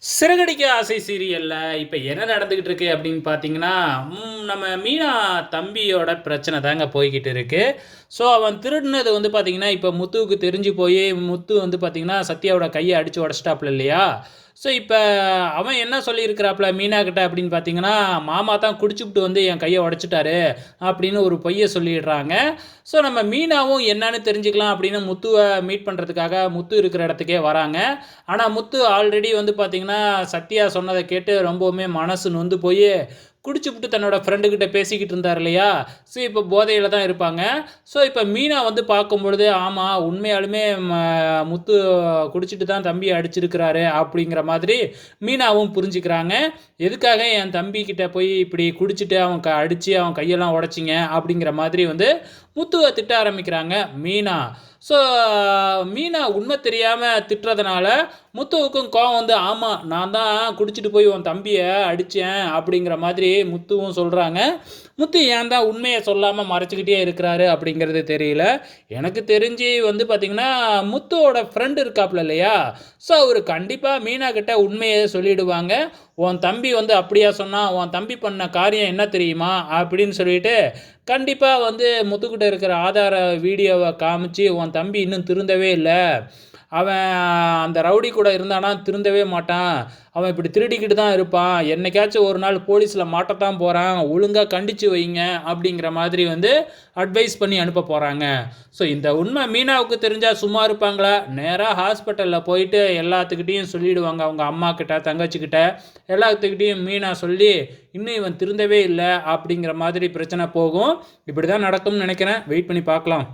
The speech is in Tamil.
சிறகடிக்க ஆசை சீரியல்ல இப்ப என்ன நடந்துகிட்டு இருக்கு அப்படின்னு பார்த்தீங்கன்னா, நம்ம மீனா தம்பியோட பிரச்சனை தாங்க போய்க்கிட்டு இருக்கு. ஸோ அவன் திருடுனது வந்து பார்த்தீங்கன்னா, இப்ப முத்துவுக்கு தெரிஞ்சு போயி, முத்து வந்து பார்த்தீங்கன்னா, சத்யாவோட கைய அடிச்சு உடைச்சிட்டாப்ல இல்லையா? ஸோ இப்ப அவன் என்ன சொல்லியிருக்கிறாப்ல மீனா கிட்ட அப்படின்னு பார்த்தீங்கன்னா, மாமா தான் குடிச்சுப்புட்டு வந்து என் கைய உடைச்சுட்டாரு அப்படின்னு ஒரு பொய்ய சொல்லிடுறாங்க. ஸோ நம்ம மீனாவும் என்னன்னு தெரிஞ்சுக்கலாம் அப்படின்னு முத்துவ மீட் பண்றதுக்காக முத்து இருக்கிற இடத்துக்கே வராங்க. ஆனா முத்து ஆல்ரெடி வந்து பார்த்தீங்கன்னா, சத்யா சொன்னத கேட்டு ரொம்பவுமே மனசு நொந்து போயி, குடிச்சுப்புட்டு தன்னோட ஃப்ரெண்டு கிட்ட பேசிக்கிட்டு இருந்தார் இல்லையா? ஸோ இப்ப போதையில தான் இருப்பாங்க. ஸோ இப்ப மீனா வந்து பார்க்கும்பொழுது, ஆமா உண்மையாலுமே முத்து குடிச்சிட்டு தான் தம்பிய அடிச்சிருக்கிறாரு அப்படிங்கிற மாதிரி மீனாவும் புரிஞ்சுக்கிறாங்க. எதுக்காக என் தம்பி கிட்ட போய் இப்படி குடிச்சிட்டு அவன் அடிச்சு அவன் கையெல்லாம் உடைச்சிங்க அப்படிங்கிற மாதிரி வந்து முத்துவ திட்ட ஆரம்பிக்கிறாங்க மீனா. ஸோ மீனா உண்மை தெரியாம திட்டுறதுனால முத்துவுக்கும் கோவம் வந்து, ஆமா நான் தான் குடிச்சிட்டு போய் உன் தம்பிய அடிச்சேன் அப்படிங்கிற மாதிரி முத்துவும் சொல்றாங்க. முத்து ஏன் தான் உண்மைய சொல்லாம மறைச்சுக்கிட்டே இருக்கிறாரு அப்படிங்கிறது தெரியல. எனக்கு தெரிஞ்சு வந்து பார்த்தீங்கன்னா, முத்துவோட ஃப்ரெண்ட் இருக்காப்ல இல்லையா? ஸோ அவரு கண்டிப்பா மீனா கிட்ட உண்மைய சொல்லிடுவாங்க. உன் தம்பி வந்து அப்படியா சொன்னான்? உன் தம்பி பண்ண காரியம் என்ன தெரியுமா? அப்படின்னு சொல்லிட்டு கண்டிப்பா வந்து முத்துக்கிட்ட இருக்கிற ஆதார வீடியோவ காமிச்சு, உன் தம்பி இன்னும் திருந்தவே இல்ல. அவன் அந்த ரவுடி கூட இருந்தானா திருந்தவே மாட்டான். அவன் இப்படி திருடிக்கிட்டு தான் இருப்பான். என்னைக்காச்சும் ஒரு நாள் போலீஸ்ல மாட்டத்தான் போறான். ஒழுங்கா கண்டிச்சு வைங்க அப்படிங்கிற மாதிரி வந்து அட்வைஸ் பண்ணி அனுப்ப போறாங்க. ஸோ இந்த உண்மை மீனாவுக்கு தெரிஞ்சா சும்மா இருப்பாங்களா? நேரா ஹாஸ்பிட்டல்ல போயிட்டு எல்லாத்துக்கிட்டயும் சொல்லிடுவாங்க. அவங்க அம்மாகிட்ட, தங்கச்சிகிட்ட எல்லாத்துக்கிட்டயும் மீனா சொல்லி, இன்னும் இவன் திருந்தவே இல்ல அப்படிங்கிற மாதிரி பிரச்சனை போகும். இப்படி தான் நடக்கும்னு நினைக்கிறேன். வெயிட் பண்ணி பார்க்கலாம்.